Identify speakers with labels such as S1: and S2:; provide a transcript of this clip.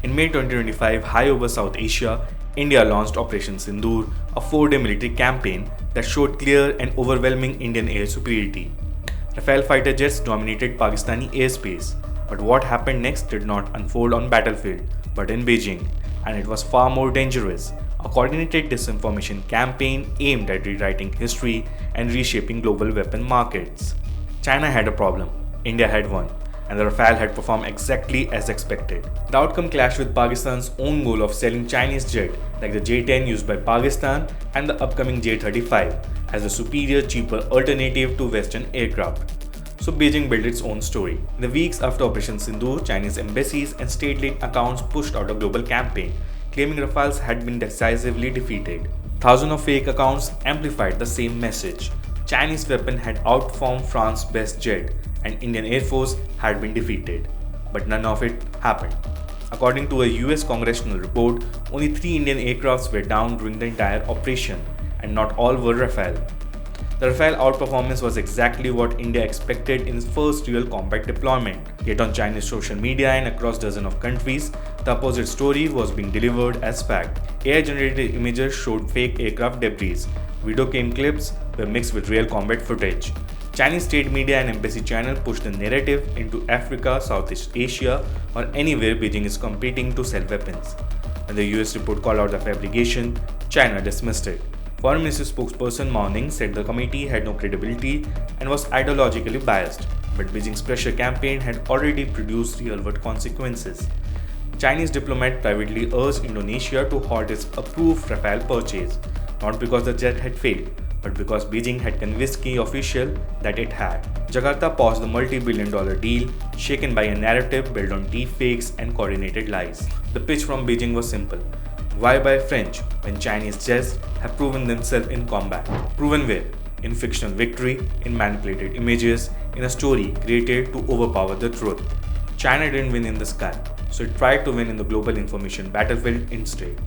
S1: In May 2025, high over South Asia, India launched Operation Sindoor, a 4-day military campaign that showed clear and overwhelming Indian air superiority. Rafale fighter jets dominated Pakistani airspace, but what happened next did not unfold on battlefield, but in Beijing, and it was far more dangerous. A coordinated disinformation campaign aimed at rewriting history and reshaping global weapon markets. China had a problem, India had one, and the Rafale had performed exactly as expected. The outcome clashed with Pakistan's own goal of selling Chinese jets like the J-10 used by Pakistan and the upcoming J-35 as a superior, cheaper alternative to Western aircraft. So Beijing built its own story. In the weeks after Operation Sindoor, Chinese embassies and state-led accounts pushed out a global campaign, claiming Rafales had been decisively defeated. Thousands of fake accounts amplified the same message. Chinese weapon had outperformed France's best jet, and Indian Air Force had been defeated. But none of it happened. According to a US congressional report, only 3 Indian aircrafts were down during the entire operation, and not all were Rafale. The Rafale outperformance was exactly what India expected in its first real combat deployment. Yet on Chinese social media and across dozens of countries, the opposite story was being delivered as fact. AI-generated images showed fake aircraft debris. Video game clips were mixed with real combat footage. Chinese state media and embassy channel pushed the narrative into Africa, Southeast Asia, or anywhere Beijing is competing to sell weapons. When the US report called out the fabrication, China dismissed it. Foreign Ministry spokesperson Mao Ning said the committee had no credibility and was ideologically biased, but Beijing's pressure campaign had already produced real-world consequences. Chinese diplomat privately urged Indonesia to halt its approved Rafale purchase, not because the jet had failed, but because Beijing had convinced key officials that it had. Jakarta paused the multi-billion-dollar deal, shaken by a narrative built on deepfakes and coordinated lies. The pitch from Beijing was simple. Why buy French when Chinese jets have proven themselves in combat? Proven where? In fictional victory, in manipulated images, in a story created to overpower the truth. China didn't win in the sky, so it tried to win in the global information battlefield instead.